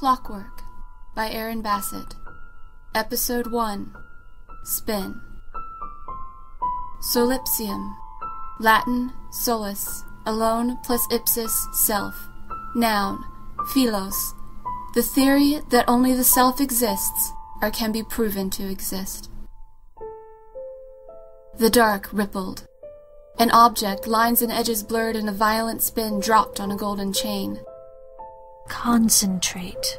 Clockwork by Aaron Bassett. Episode 1. Spin. Solipsium. Latin, solus, alone plus ipsis, self. Noun, philos. The theory that only the self exists or can be proven to exist. The dark rippled. An object, lines and edges blurred in a violent spin, dropped on a golden chain. Concentrate.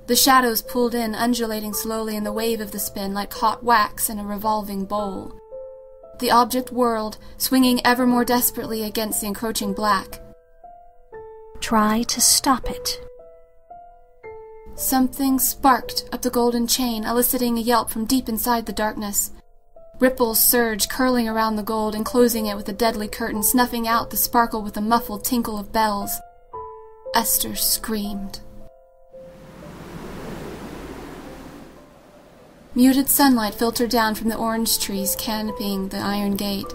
The shadows pulled in, undulating slowly in the wave of the spin like hot wax in a revolving bowl. The object whirled, swinging ever more desperately against the encroaching black. Try to stop it. Something sparked up the golden chain, eliciting a yelp from deep inside the darkness. Ripples surged, curling around the gold, enclosing it with a deadly curtain, snuffing out the sparkle with a muffled tinkle of bells. Esther screamed. Muted sunlight filtered down from the orange trees canopying the iron gate.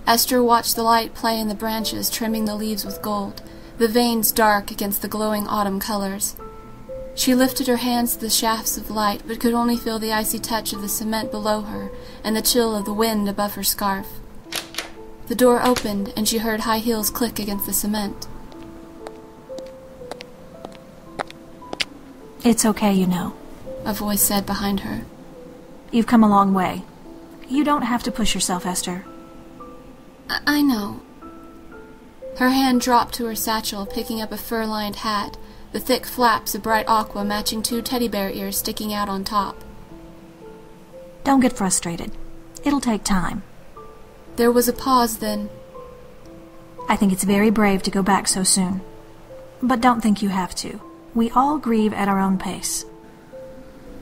Esther watched the light play in the branches, trimming the leaves with gold, the veins dark against the glowing autumn colors. She lifted her hands to the shafts of light, but could only feel the icy touch of the cement below her and the chill of the wind above her scarf. The door opened, and she heard high heels click against the cement. It's okay, you know, a voice said behind her. You've come a long way. You don't have to push yourself, Esther. I know. Her hand dropped to her satchel, picking up a fur-lined hat, the thick flaps of bright aqua matching 2 teddy bear ears sticking out on top. Don't get frustrated. It'll take time. There was a pause then. I think it's very brave to go back so soon. But don't think you have to. We all grieve at our own pace.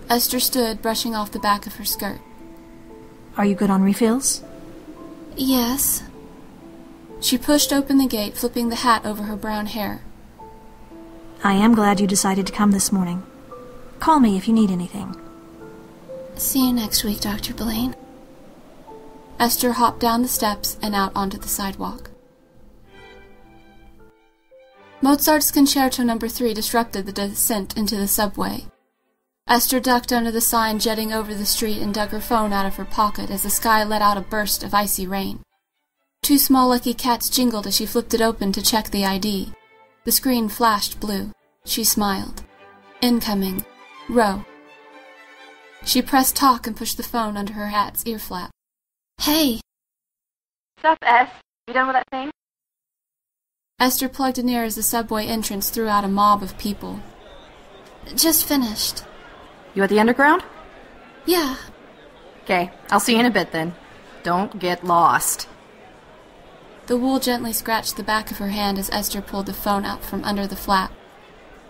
Esther stood, brushing off the back of her skirt. Are you good on refills? Yes. She pushed open the gate, flipping the hat over her brown hair. I am glad you decided to come this morning. Call me if you need anything. See you next week, Dr. Blaine. Esther hopped down the steps and out onto the sidewalk. Mozart's Concerto No. 3 disrupted the descent into the subway. Esther ducked under the sign jetting over the street and dug her phone out of her pocket as the sky let out a burst of icy rain. 2 small lucky cats jingled as she flipped it open to check the ID. The screen flashed blue. She smiled. Incoming. Row. She pressed talk and pushed the phone under her hat's ear flap. Hey! Sup, S? You done with that thing? Esther plugged in ear as the subway entrance threw out a mob of people. Just finished. You at the underground? Yeah. Okay, I'll see you in a bit then. Don't get lost. The wool gently scratched the back of her hand as Esther pulled the phone out from under the flap.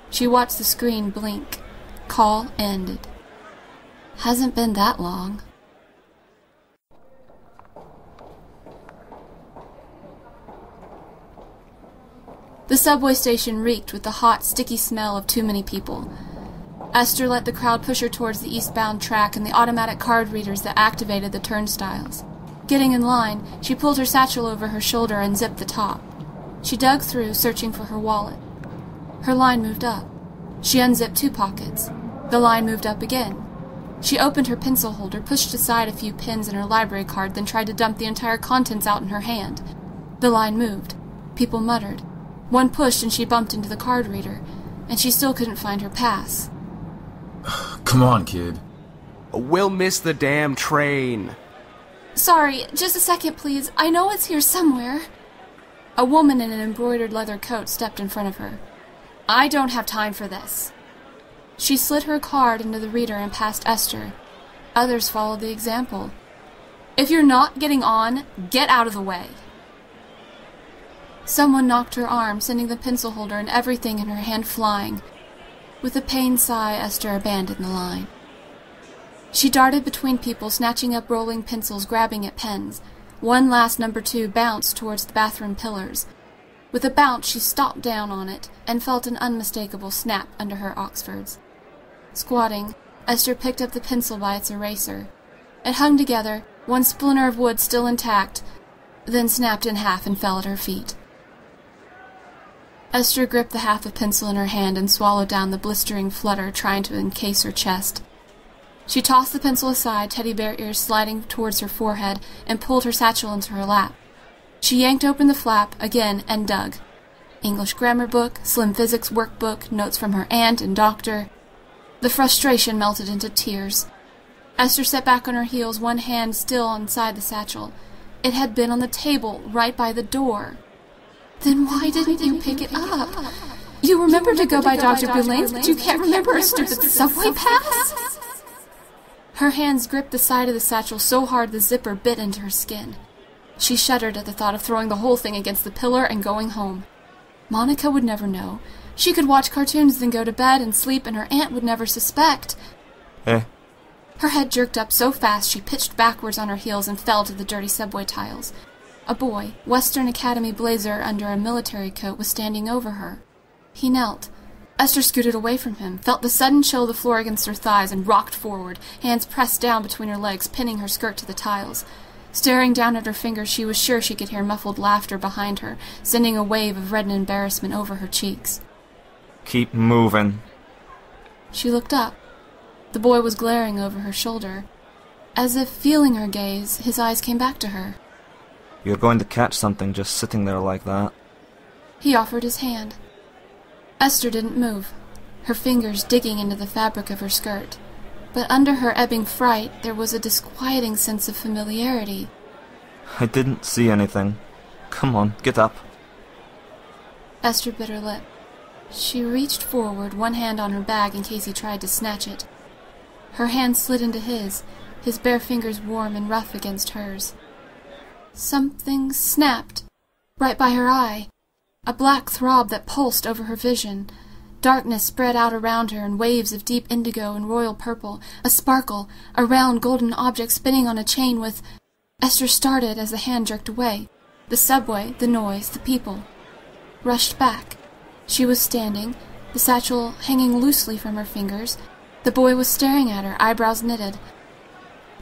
She watched the screen blink. Call ended. Hasn't been that long. The subway station reeked with the hot, sticky smell of too many people. Esther let the crowd push her towards the eastbound track and the automatic card readers that activated the turnstiles. Getting in line, she pulled her satchel over her shoulder and zipped the top. She dug through, searching for her wallet. Her line moved up. She unzipped 2 pockets. The line moved up again. She opened her pencil holder, pushed aside a few pins and her library card, then tried to dump the entire contents out in her hand. The line moved. People muttered. One pushed and she bumped into the card reader, and she still couldn't find her pass. Come on, kid. We'll miss the damn train. Sorry, just a second, please. I know it's here somewhere. A woman in an embroidered leather coat stepped in front of her. I don't have time for this. She slid her card into the reader and passed Esther. Others followed the example. If you're not getting on, get out of the way. Someone knocked her arm, sending the pencil holder and everything in her hand flying. With a pained sigh, Esther abandoned the line. She darted between people, snatching up rolling pencils, grabbing at pens. One last No. 2 bounced towards the bathroom pillars. With a bounce, she stomped down on it and felt an unmistakable snap under her Oxfords. Squatting, Esther picked up the pencil by its eraser. It hung together, one splinter of wood still intact, then snapped in half and fell at her feet. Esther gripped the half of pencil in her hand and swallowed down the blistering flutter trying to encase her chest. She tossed the pencil aside, teddy bear ears sliding towards her forehead, and pulled her satchel into her lap. She yanked open the flap again and dug. English grammar book, slim physics workbook, notes from her aunt and doctor. The frustration melted into tears. Esther sat back on her heels, one hand still inside the satchel. It had been on the table right by the door. Then why didn't you pick it up? You remember to go by Dr. Boulain's, but you can't remember a stupid subway pass? Her hands gripped the side of the satchel so hard the zipper bit into her skin. She shuddered at the thought of throwing the whole thing against the pillar and going home. Monica would never know. She could watch cartoons, then go to bed and sleep, and her aunt would never suspect. Eh? Her head jerked up so fast she pitched backwards on her heels and fell to the dirty subway tiles. A boy, Western Academy blazer under a military coat, was standing over her. He knelt. Esther scooted away from him, felt the sudden chill of the floor against her thighs, and rocked forward, hands pressed down between her legs, pinning her skirt to the tiles. Staring down at her fingers, she was sure she could hear muffled laughter behind her, sending a wave of red embarrassment over her cheeks. Keep moving. She looked up. The boy was glaring over her shoulder. As if feeling her gaze, his eyes came back to her. You're going to catch something just sitting there like that. He offered his hand. Esther didn't move, her fingers digging into the fabric of her skirt. But under her ebbing fright, there was a disquieting sense of familiarity. I didn't see anything. Come on, get up. Esther bit her lip. She reached forward, one hand on her bag in case he tried to snatch it. Her hand slid into his bare fingers warm and rough against hers. Something snapped, right by her eye. A black throb that pulsed over her vision. Darkness spread out around her in waves of deep indigo and royal purple, a sparkle, a round golden object spinning on a chain with... Esther started as the hand jerked away. The subway, the noise, the people. Rushed back. She was standing, the satchel hanging loosely from her fingers. The boy was staring at her, eyebrows knitted.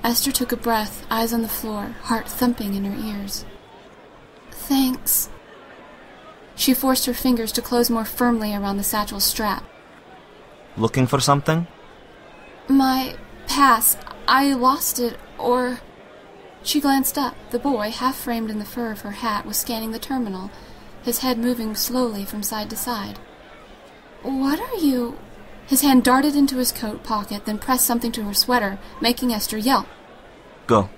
Esther took a breath, eyes on the floor, heart thumping in her ears. Thanks. She forced her fingers to close more firmly around the satchel's strap. Looking for something? My pass. I lost it, or... She glanced up. The boy, half framed in the fur of her hat, was scanning the terminal, his head moving slowly from side to side. What are you... His hand darted into his coat pocket, then pressed something to her sweater, making Esther yelp. Go.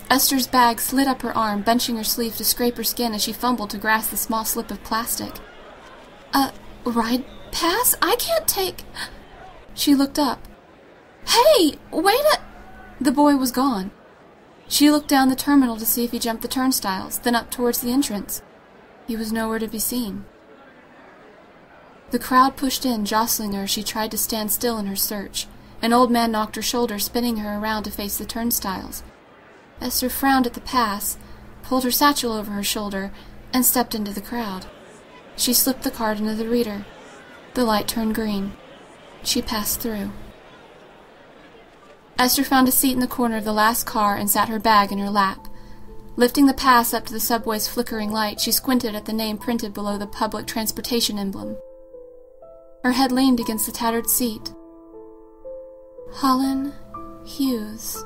Esther's bag slid up her arm, benching her sleeve to scrape her skin as she fumbled to grasp the small slip of plastic. A ride pass? I can't take... She looked up. Hey, wait a... The boy was gone. She looked down the terminal to see if he jumped the turnstiles, then up towards the entrance. He was nowhere to be seen. The crowd pushed in, jostling her as she tried to stand still in her search. An old man knocked her shoulder, spinning her around to face the turnstiles. Esther frowned at the pass, pulled her satchel over her shoulder, and stepped into the crowd. She slipped the card into the reader. The light turned green. She passed through. Esther found a seat in the corner of the last car and sat her bag in her lap. Lifting the pass up to the subway's flickering light, she squinted at the name printed below the public transportation emblem. Her head leaned against the tattered seat. Holland Hughes.